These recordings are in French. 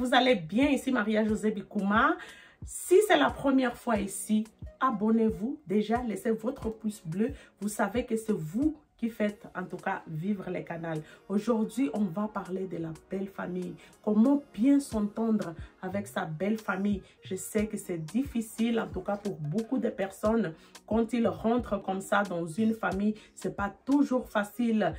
vous allez bien? Ici Maria-Josée Bikouma. Si c'est la première fois ici, abonnez-vous. Déjà, laissez votre pouce bleu. Vous savez que c'est vous qui faites, en tout cas, vivre le canal. Aujourd'hui, on va parler de la belle famille. Comment bien s'entendre avec sa belle famille. Je sais que c'est difficile, en tout cas pour beaucoup de personnes. Quand ils rentrent comme ça dans une famille, c'est pas toujours facile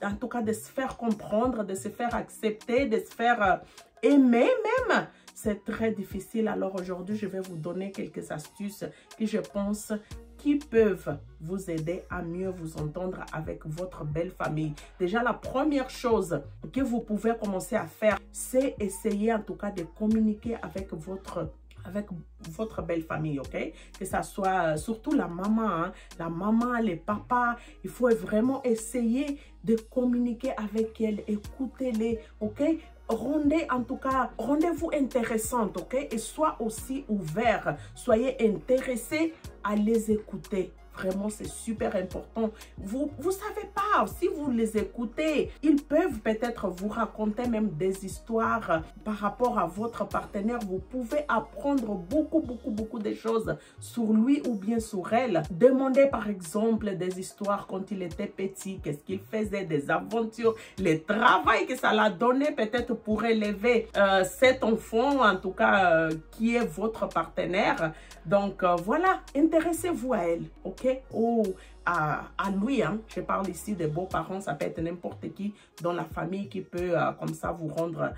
en tout cas, de se faire comprendre, de se faire accepter, de se faire aimer même. C'est très difficile. Alors aujourd'hui, je vais vous donner quelques astuces que je pense qui peuvent vous aider à mieux vous entendre avec votre belle famille. Déjà, la première chose que vous pouvez commencer à faire, c'est essayer en tout cas de communiquer avec votre belle famille, ok? Que ça soit surtout la maman, hein? La maman, les papas, il faut vraiment essayer de communiquer avec elle, écoutez-les, ok? Rendez-vous intéressante, ok? Et sois aussi ouvert, soyez intéressés à les écouter. Vraiment, c'est super important. Vous savez pas, si vous les écoutez, ils peuvent peut-être vous raconter même des histoires par rapport à votre partenaire. Vous pouvez apprendre beaucoup de choses sur lui ou bien sur elle. Demandez par exemple des histoires quand il était petit, qu'est-ce qu'il faisait, des aventures, le travail que ça l'a donné peut-être pour élever cet enfant, en tout cas, qui est votre partenaire. Donc, voilà, intéressez-vous à elle, ok? Ou à lui, hein. Je parle ici des beaux-parents, ça peut être n'importe qui dans la famille qui peut, comme ça, vous rendre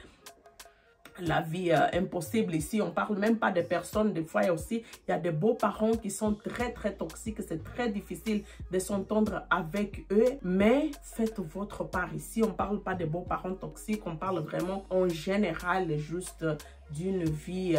la vie impossible. Ici, on parle même pas de personnes, des fois aussi, il y a des beaux-parents qui sont très toxiques, c'est très difficile de s'entendre avec eux, mais faites votre part. Ici, on parle pas de beaux-parents toxiques, on parle vraiment en général juste d'une vie...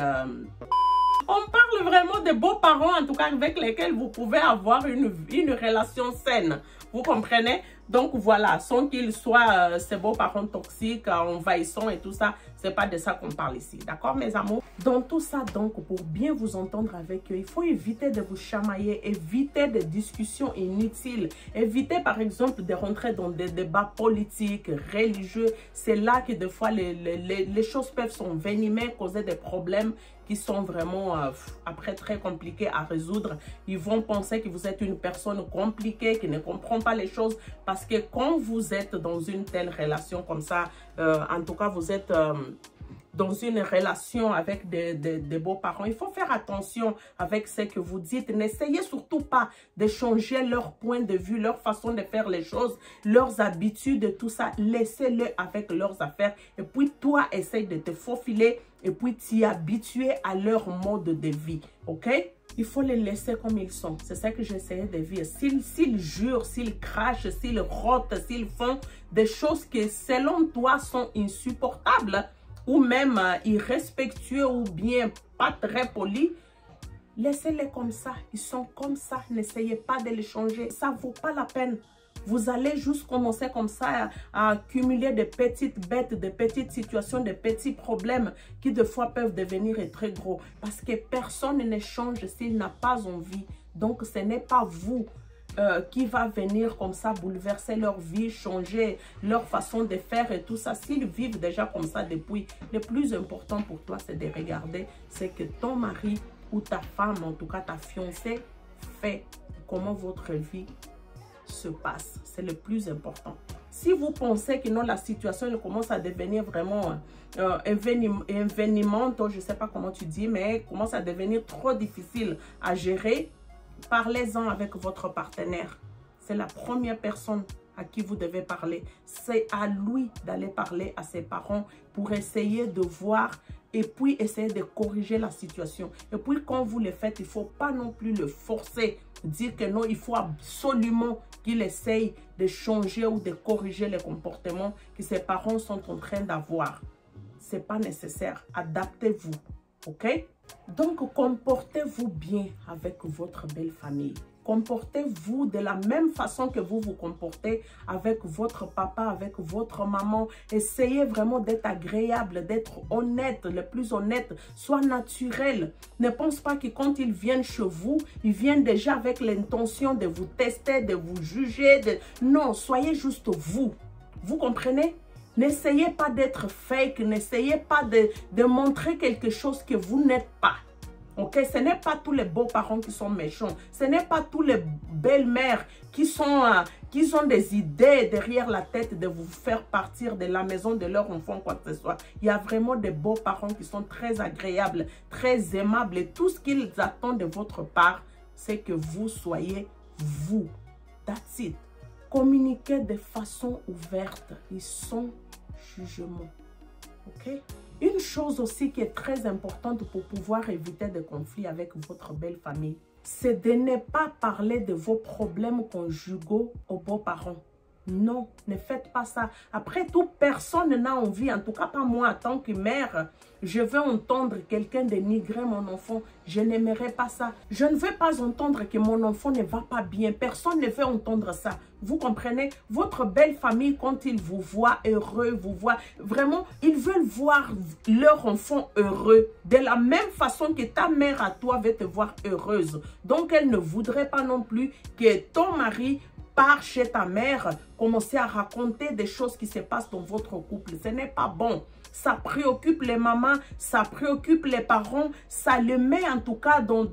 On parle vraiment de beaux-parents, en tout cas, avec lesquels vous pouvez avoir une relation saine. Vous comprenez? Donc, voilà, sans qu'ils soient ces beaux-parents toxiques, envahissants et tout ça, c'est pas de ça qu'on parle ici. D'accord, mes amours? Dans tout ça, donc, pour bien vous entendre avec eux, il faut éviter de vous chamailler, éviter des discussions inutiles, éviter, par exemple, de rentrer dans des débats politiques, religieux. C'est là que, des fois, les choses peuvent s'envenimer, causer des problèmes qui sont vraiment, après, très compliqués à résoudre. Ils vont penser que vous êtes une personne compliquée, qui ne comprend pas les choses, parce que quand vous êtes dans une telle relation comme ça, en tout cas, vous êtes dans une relation avec des beaux-parents, il faut faire attention avec ce que vous dites. N'essayez surtout pas de changer leur point de vue, leur façon de faire les choses, leurs habitudes, tout ça. Laissez-le avec leurs affaires. Et puis, toi, essaye de te faufiler et puis t'y habituer à leur mode de vie, ok? Il faut les laisser comme ils sont. C'est ça que j'essayais de vivre. S'ils jurent, s'ils crachent, s'ils rotent, s'ils font des choses qui, selon toi, sont insupportables, ou même irrespectueux ou bien pas très polis, laissez-les comme ça. Ils sont comme ça. N'essayez pas de les changer. Ça ne vaut pas la peine. Vous allez juste commencer comme ça à accumuler de petites bêtes, de petites situations, de petits problèmes qui de fois peuvent devenir très gros. Parce que personne ne change s'il n'a pas envie. Donc ce n'est pas vous qui va venir comme ça bouleverser leur vie, changer leur façon de faire et tout ça. S'ils vivent déjà comme ça depuis, le plus important pour toi, c'est de regarder ce que ton mari ou ta femme, en tout cas ta fiancée, fait. Comment votre vie se passe. C'est le plus important. Si vous pensez que non, la situation elle commence à devenir vraiment envenimante, je ne sais pas comment tu dis, mais commence à devenir trop difficile à gérer, parlez-en avec votre partenaire. C'est la première personne à qui vous devez parler. C'est à lui d'aller parler à ses parents pour essayer de voir et puis essayer de corriger la situation. Et puis quand vous le faites, il ne faut pas non plus le forcer. Dire que non, il faut absolument qu'il essaye de changer ou de corriger les comportements que ses parents sont en train d'avoir. Ce n'est pas nécessaire. Adaptez-vous. OK? Donc, comportez-vous bien avec votre belle famille. Comportez-vous de la même façon que vous vous comportez avec votre papa, avec votre maman. Essayez vraiment d'être agréable, d'être honnête, le plus honnête. Sois naturel. Ne pense pas que quand ils viennent chez vous, ils viennent déjà avec l'intention de vous tester, de vous juger. Non, soyez juste vous. Vous comprenez? N'essayez pas d'être fake, n'essayez pas de montrer quelque chose que vous n'êtes pas. Ok, ce n'est pas tous les beaux-parents qui sont méchants. Ce n'est pas tous les belles-mères qui ont des idées derrière la tête de vous faire partir de la maison de leur enfant, quoi que ce soit. Il y a vraiment des beaux-parents qui sont très agréables, très aimables. Et tout ce qu'ils attendent de votre part, c'est que vous soyez vous. That's it. Communiquez de façon ouverte et sans jugement. Ok? Une chose aussi qui est très importante pour pouvoir éviter des conflits avec votre belle famille, c'est de ne pas parler de vos problèmes conjugaux aux beaux-parents. Non, ne faites pas ça. Après tout, personne n'a envie, en tout cas pas moi en tant que mère, je veux entendre quelqu'un dénigrer mon enfant. Je n'aimerais pas ça. Je ne veux pas entendre que mon enfant ne va pas bien. Personne ne veut entendre ça. Vous comprenez? Votre belle famille, quand ils vous voient heureux, vous voient vraiment, ils veulent voir leur enfant heureux. De la même façon que ta mère à toi veut te voir heureuse. Donc, elle ne voudrait pas non plus que ton mari part chez ta mère, commencer à raconter des choses qui se passent dans votre couple. Ce n'est pas bon. Ça préoccupe les mamans, ça préoccupe les parents, ça les met en tout cas dans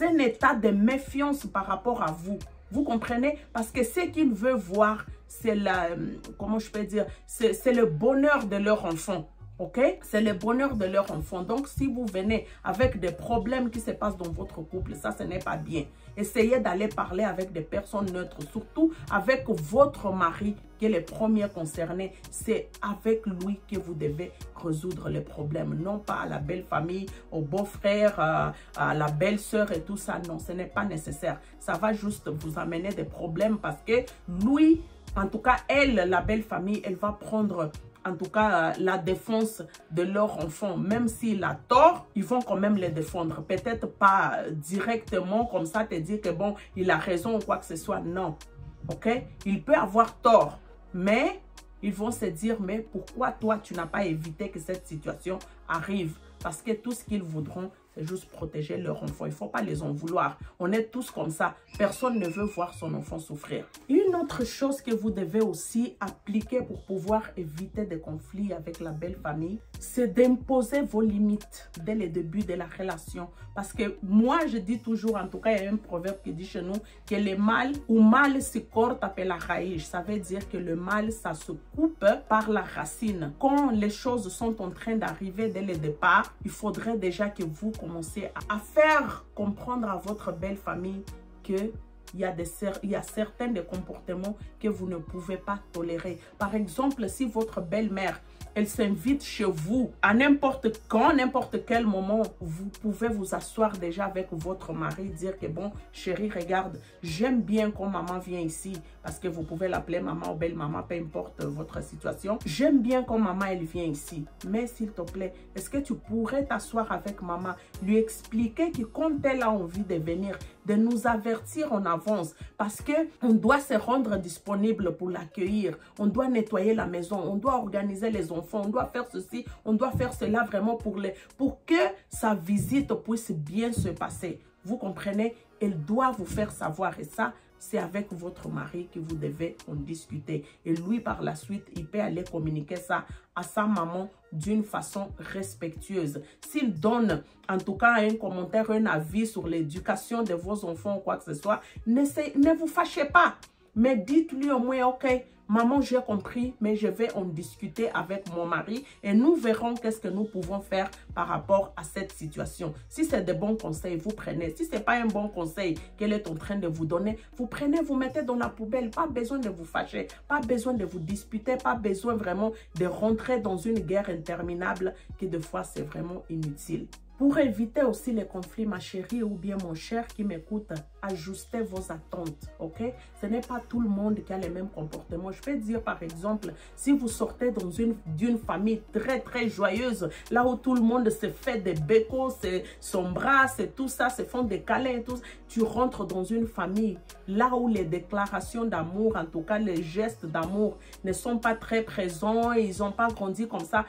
un état de méfiance par rapport à vous. Vous comprenez? Parce que ce qu'ils veulent voir, c'est comment je peux dire, c'est le bonheur de leur enfant. Ok? C'est le bonheur de leur enfant. Donc, si vous venez avec des problèmes qui se passent dans votre couple, ça, ce n'est pas bien. Essayez d'aller parler avec des personnes neutres, surtout avec votre mari qui est le premier concerné. C'est avec lui que vous devez résoudre les problèmes. Non pas à la belle famille, au beau-frère, à la belle-sœur et tout ça. Non, ce n'est pas nécessaire. Ça va juste vous amener des problèmes parce que lui, en tout cas, elle, la belle famille, elle va prendre en tout cas la défense de leur enfant. Même s'il a tort, ils vont quand même le défendre. Peut-être pas directement comme ça, te dire que bon, il a raison ou quoi que ce soit. Non, ok? Il peut avoir tort, mais ils vont se dire, mais pourquoi toi, tu n'as pas évité que cette situation arrive? Parce que tout ce qu'ils voudront, c'est juste protéger leur enfant. Il ne faut pas les en vouloir. On est tous comme ça. Personne ne veut voir son enfant souffrir. Une autre chose que vous devez aussi appliquer pour pouvoir éviter des conflits avec la belle famille, c'est d'imposer vos limites dès le début de la relation. Parce que moi, je dis toujours, en tout cas, il y a un proverbe qui dit chez nous que le mal ou mal se corte après la raïge. Ça veut dire que le mal, ça se coupe par la racine. Quand les choses sont en train d'arriver dès le départ, il faudrait déjà que vous commencez à faire comprendre à votre belle famille que il y a certains des comportements que vous ne pouvez pas tolérer. Par exemple, si votre belle-mère, elle s'invite chez vous à n'importe quand, n'importe quel moment, vous pouvez vous asseoir déjà avec votre mari, dire que bon, chérie, regarde, j'aime bien quand maman vient ici, parce que vous pouvez l'appeler maman ou belle-maman, peu importe votre situation. J'aime bien quand maman, elle vient ici. Mais s'il te plaît, est-ce que tu pourrais t'asseoir avec maman, lui expliquer que quand elle a envie de venir, de nous avertir en avance, parce qu'on doit se rendre disponible pour l'accueillir, on doit nettoyer la maison, on doit organiser les enfants, on doit faire ceci, on doit faire cela vraiment pour que sa visite puisse bien se passer. Vous comprenez? Elle doit vous faire savoir et ça, c'est avec votre mari que vous devez en discuter. Et lui, par la suite, il peut aller communiquer ça à sa maman d'une façon respectueuse. S'il donne, en tout cas, un commentaire, un avis sur l'éducation de vos enfants ou quoi que ce soit, ne vous fâchez pas. Mais dites-lui au moins, ok, maman, j'ai compris, mais je vais en discuter avec mon mari et nous verrons qu'est-ce que nous pouvons faire par rapport à cette situation. Si c'est de bons conseils, vous prenez. Si ce n'est pas un bon conseil qu'elle est en train de vous donner, vous prenez, vous mettez dans la poubelle. Pas besoin de vous fâcher, pas besoin de vous disputer, pas besoin vraiment de rentrer dans une guerre interminable qui des fois c'est vraiment inutile. Pour éviter aussi les conflits, ma chérie ou bien mon cher qui m'écoute, ajustez vos attentes, ok? Ce n'est pas tout le monde qui a les mêmes comportements. Je peux dire par exemple, si vous sortez d'une famille très très joyeuse, là où tout le monde se fait des bécos, s'embrasse et tout ça, se font des câlins et tout ça, tu rentres dans une famille, là où les déclarations d'amour, en tout cas les gestes d'amour ne sont pas très présents, et ils n'ont pas grandi comme ça.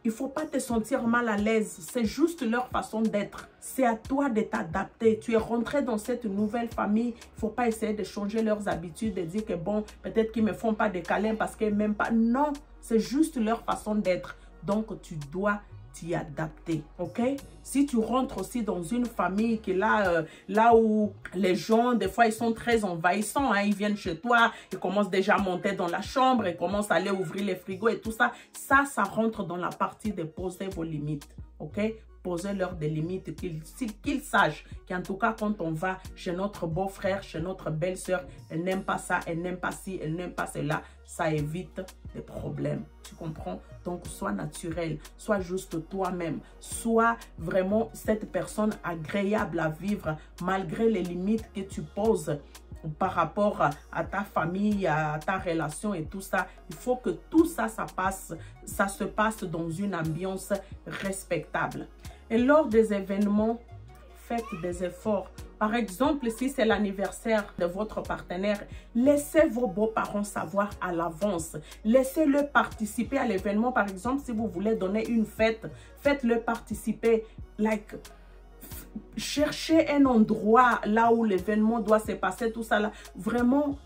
Il ne faut pas te sentir mal à l'aise. C'est juste leur façon d'être. C'est à toi de t'adapter. Tu es rentré dans cette nouvelle famille. Il ne faut pas essayer de changer leurs habitudes, de dire que bon, peut-être qu'ils ne me font pas de câlins parce qu'ils ne m'aiment pas. Non, C'est juste leur façon d'être. Donc, tu dois t'y adapter, ok? Si tu rentres aussi dans une famille qui est là où les gens, des fois, ils sont très envahissants, hein, ils viennent chez toi, ils commencent déjà à monter dans la chambre, ils commencent à aller ouvrir les frigos et tout ça. Ça rentre dans la partie de poser vos limites, ok? Posez-leur des limites, qu'ils sachent qu'en tout cas, quand on va chez notre beau-frère, chez notre belle-sœur, elle n'aime pas ça, elle n'aime pas ci, elle n'aime pas cela, ça évite des problèmes. Tu comprends? Donc, sois naturel, sois juste toi-même, sois vraiment cette personne agréable à vivre malgré les limites que tu poses par rapport à ta famille, à ta relation et tout ça. Il faut que tout ça, ça se passe dans une ambiance respectable. Et lors des événements, faites des efforts. Par exemple, si c'est l'anniversaire de votre partenaire, laissez vos beaux-parents savoir à l'avance. Laissez-le participer à l'événement. Par exemple, si vous voulez donner une fête, faites-le participer. Cherchez un endroit là où l'événement doit se passer, tout ça là. Vraiment,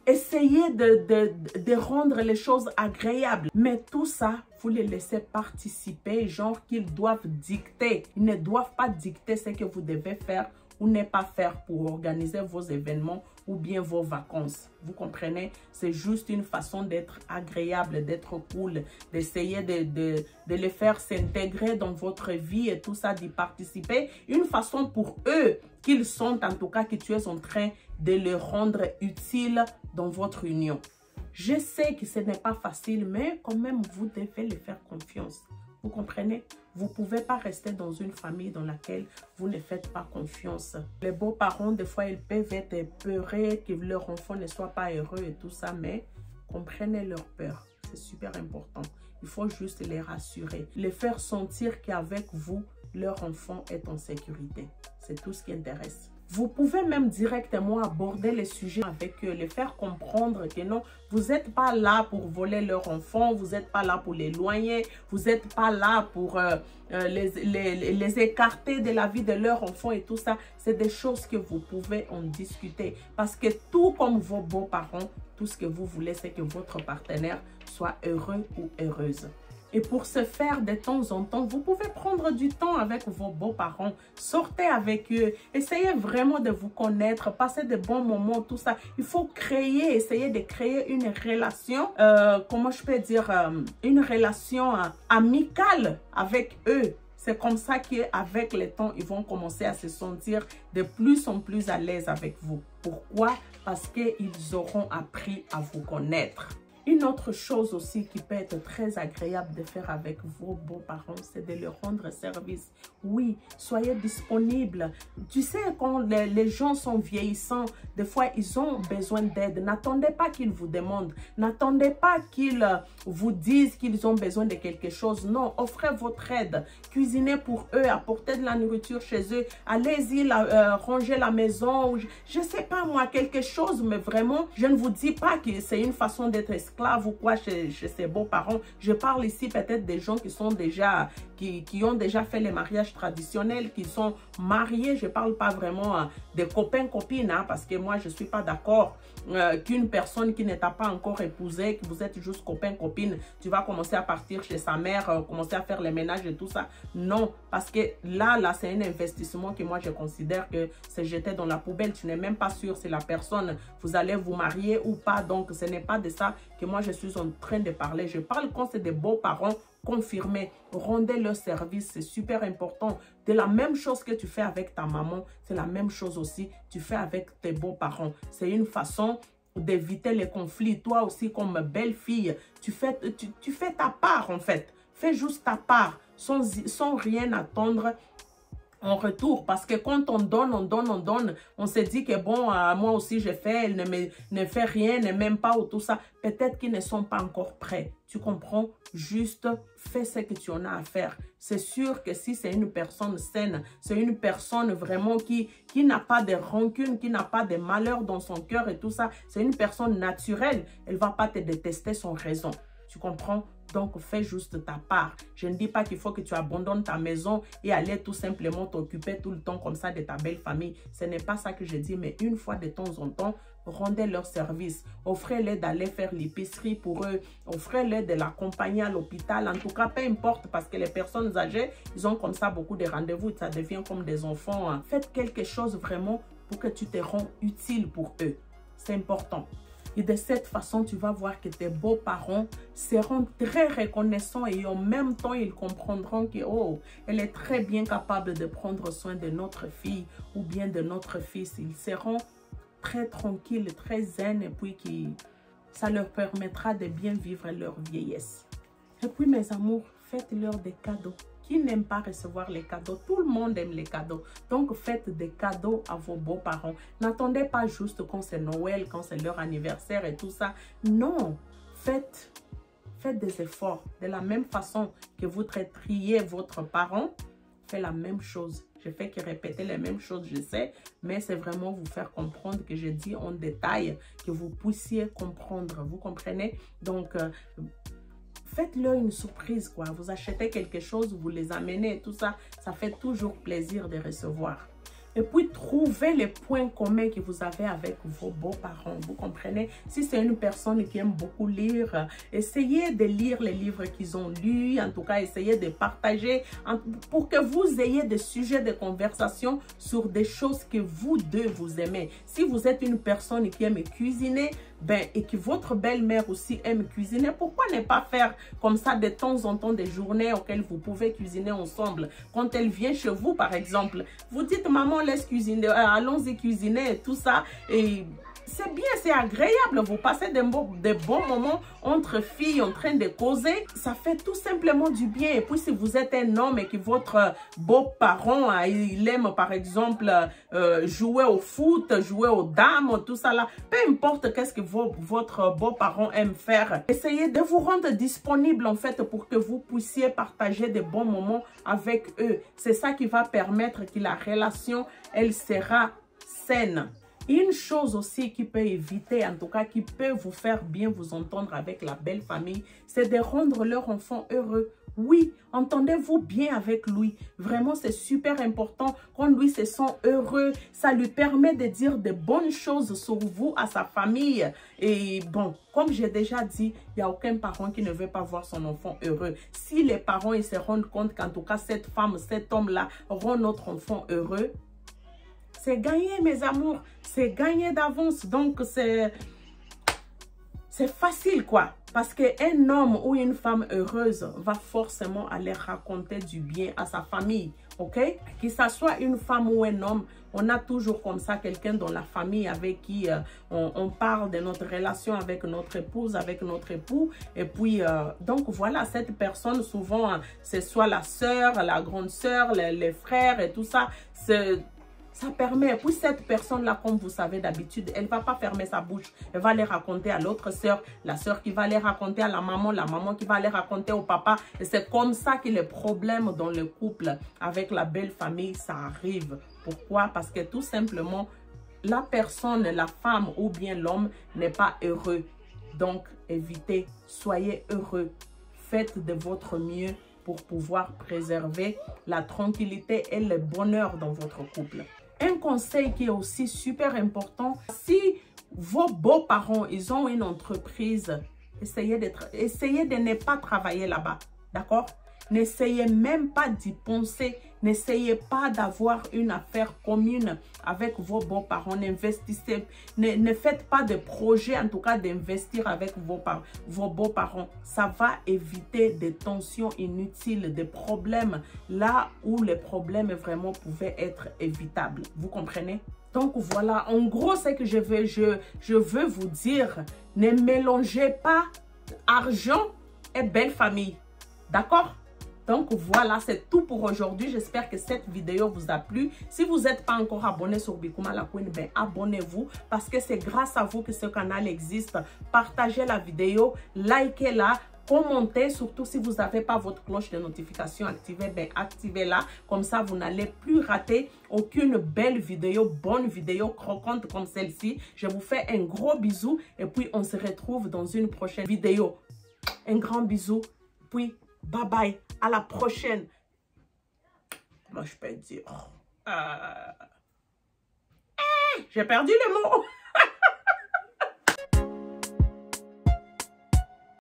essayez de rendre les choses agréables. Mais tout ça, vous les laissez participer, genre qu'ils doivent dicter. Ils ne doivent pas dicter ce que vous devez faire ou ne pas faire pour organiser vos événements ou bien vos vacances. Vous comprenez? C'est juste une façon d'être agréable, d'être cool, d'essayer de les faire s'intégrer dans votre vie et tout ça, d'y participer. Une façon pour eux qu'ils sentent en tout cas que tu es en train de les rendre utiles dans votre union. Je sais que ce n'est pas facile, mais quand même, vous devez les faire confiance. Vous comprenez? Vous ne pouvez pas rester dans une famille dans laquelle vous ne faites pas confiance. Les beaux-parents, des fois, ils peuvent être épeurés que leur enfant ne soit pas heureux et tout ça, mais comprenez leur peur. C'est super important. Il faut juste les rassurer, les faire sentir qu'avec vous, leur enfant est en sécurité. C'est tout ce qui intéresse. Vous pouvez même directement aborder les sujets avec eux, les faire comprendre que non, vous n'êtes pas là pour voler leur enfant, vous n'êtes pas là pour les éloigner, vous n'êtes pas là pour les écarter de la vie de leur enfant et tout ça. C'est des choses que vous pouvez en discuter parce que tout comme vos beaux-parents, tout ce que vous voulez, c'est que votre partenaire soit heureux ou heureuse. Et pour ce faire, de temps en temps, vous pouvez prendre du temps avec vos beaux-parents. Sortez avec eux. Essayez vraiment de vous connaître. Passez de bons moments, tout ça. Il faut essayer de créer une relation, comment je peux dire, une relation amicale avec eux. C'est comme ça qu'avec le temps, ils vont commencer à se sentir de plus en plus à l'aise avec vous. Pourquoi? Parce qu'ils auront appris à vous connaître. Une autre chose aussi qui peut être très agréable de faire avec vos beaux-parents, c'est de leur rendre service. Oui, soyez disponibles. Tu sais, quand les gens sont vieillissants, des fois, ils ont besoin d'aide. N'attendez pas qu'ils vous demandent. N'attendez pas qu'ils vous disent qu'ils ont besoin de quelque chose. Non, offrez votre aide. Cuisinez pour eux, apportez de la nourriture chez eux. Allez-y, ranger la maison. Je ne sais pas moi, quelque chose, mais vraiment, je ne vous dis pas que c'est une façon d'être esclave ou quoi chez ses beaux-parents. Je parle ici peut-être des gens qui sont déjà, qui ont déjà fait les mariages traditionnels, qui sont mariés. Je ne parle pas vraiment des copains-copines, hein, parce que moi, je ne suis pas d'accord qu'une personne qui ne t'a pas encore épousé, que vous êtes juste copain-copine, tu vas commencer à partir chez sa mère, commencer à faire les ménages et tout ça. Non, parce que là, c'est un investissement que moi, je considère que c'est jeté dans la poubelle. Tu n'es même pas sûr si la personne, vous allez vous marier ou pas. Donc, ce n'est pas de ça que moi, je suis en train de parler. Je parle quand c'est des beaux-parents confirmés. Rendez leur service, c'est super important. De la même chose que tu fais avec ta maman, c'est la même chose aussi tu fais avec tes beaux-parents. C'est une façon d'éviter les conflits. Toi aussi, comme belle-fille, tu fais ta part en fait. Fais juste ta part sans rien attendre en retour, parce que quand on donne, on se dit que bon, moi aussi je fais, elle ne fait rien, ne m'aime pas ou tout ça. Peut-être qu'ils ne sont pas encore prêts. Tu comprends? Juste fais ce que tu en as à faire. C'est sûr que si c'est une personne saine, c'est une personne vraiment qui n'a pas de rancune, qui n'a pas de malheur dans son cœur et tout ça, c'est une personne naturelle. Elle ne va pas te détester sans raison. Tu comprends? Donc, fais juste ta part. Je ne dis pas qu'il faut que tu abandonnes ta maison et aller tout simplement t'occuper tout le temps comme ça de ta belle famille. Ce n'est pas ça que je dis, mais une fois de temps en temps, rendez leur service. Offrez-les d'aller faire l'épicerie pour eux. Offrez-les de l'accompagner à l'hôpital. En tout cas, peu importe, parce que les personnes âgées, ils ont comme ça beaucoup de rendez-vous. Ça devient comme des enfants. Hein. Faites quelque chose vraiment pour que tu te rends utile pour eux. C'est important. Et de cette façon, tu vas voir que tes beaux-parents seront très reconnaissants et en même temps, ils comprendront que, oh, elle est très bien capable de prendre soin de notre fille ou bien de notre fils. Ils seront très tranquilles, très zen et puis ça leur permettra de bien vivre leur vieillesse. Et puis, mes amours, faites-leur des cadeaux. Qui n'aime pas recevoir les cadeaux? Tout le monde aime les cadeaux. Donc, faites des cadeaux à vos beaux-parents. N'attendez pas juste quand c'est Noël, quand c'est leur anniversaire et tout ça. Non, faites des efforts. De la même façon que vous traiteriez votre parent, faites la même chose. Je fais que répéter les mêmes choses, je sais, mais c'est vraiment vous faire comprendre que je dis en détail, que vous puissiez comprendre. Vous comprenez? Donc, faites-leur une surprise, quoi. Vous achetez quelque chose, vous les amenez, tout ça. Ça fait toujours plaisir de recevoir. Et puis, trouvez les points communs que vous avez avec vos beaux-parents. Vous comprenez? Si c'est une personne qui aime beaucoup lire, essayez de lire les livres qu'ils ont lus. En tout cas, essayez de partager pour que vous ayez des sujets de conversation sur des choses que vous deux vous aimez. Si vous êtes une personne qui aime cuisiner, et que votre belle-mère aussi aime cuisiner, pourquoi ne pas faire comme ça de temps en temps des journées auxquelles vous pouvez cuisiner ensemble? Quand elle vient chez vous, par exemple, vous dites, maman, laisse cuisiner, allons-y cuisiner et tout ça. Et c'est bien, c'est agréable. Vous passez des bons moments entre filles en train de causer. Ça fait tout simplement du bien. Et puis, si vous êtes un homme et que votre beau-parent, il aime, par exemple, jouer au foot, jouer aux dames, tout ça là, peu importe qu'est-ce que votre beau-parent aime faire, essayez de vous rendre disponible, en fait, pour que vous puissiez partager des bons moments avec eux. C'est ça qui va permettre que la relation, elle sera saine. Une chose aussi qui peut éviter, en tout cas qui peut vous faire bien vous entendre avec la belle famille, c'est de rendre leur enfant heureux. Oui, entendez-vous bien avec lui. Vraiment, c'est super important. Quand lui se sent heureux, ça lui permet de dire de bonnes choses sur vous, à sa famille. Et bon, comme j'ai déjà dit, il n'y a aucun parent qui ne veut pas voir son enfant heureux. Si les parents ils se rendent compte qu'en tout cas, cette femme, cet homme-là rend notre enfant heureux, c'est gagné, mes amours. C'est gagné d'avance. Donc, c'est facile, quoi. Parce qu'un homme ou une femme heureuse va forcément aller raconter du bien à sa famille. OK? Que ce soit une femme ou un homme, on a toujours comme ça quelqu'un dans la famille avec qui on parle de notre relation avec notre épouse, avec notre époux. Et puis, donc voilà, cette personne, souvent, c'est soit la sœur, la grande sœur, les frères et tout ça. Ça permet, puis cette personne-là, comme vous savez d'habitude, elle ne va pas fermer sa bouche. Elle va les raconter à l'autre sœur, la sœur qui va les raconter à la maman qui va les raconter au papa. Et c'est comme ça que les problèmes dans le couple avec la belle famille, ça arrive. Pourquoi? Parce que tout simplement, la personne, la femme ou bien l'homme n'est pas heureux. Donc, évitez, soyez heureux. Faites de votre mieux pour pouvoir préserver la tranquillité et le bonheur dans votre couple. Un conseil qui est aussi super important, si vos beaux-parents, ils ont une entreprise, essayez de ne pas travailler là-bas, d'accord? N'essayez même pas d'y penser. N'essayez pas d'avoir une affaire commune avec vos beaux-parents. N'investissez, ne faites pas de projet, en tout cas d'investir avec vos beaux-parents. Ça va éviter des tensions inutiles, des problèmes là où les problèmes vraiment pouvaient être évitables. Vous comprenez? Donc voilà, en gros, c'est que je veux vous dire, ne mélangez pas argent et belle famille. D'accord? Donc voilà, c'est tout pour aujourd'hui. J'espère que cette vidéo vous a plu. Si vous n'êêtes pas encore abonné sur Bikuma la Queen, ben abonnez-vous parce que c'est grâce à vous que ce canal existe. Partagez la vidéo, likez-la, commentez, surtout si vous n'avez pas votre cloche de notification activée, ben activez-la. Comme ça, vous n'allez plus rater aucune belle vidéo, bonne vidéo croquante comme celle-ci. Je vous fais un gros bisou et puis on se retrouve dans une prochaine vidéo. Un grand bisou Puis, bye bye. À la prochaine. Moi, je peux dire... j'ai perdu le mot.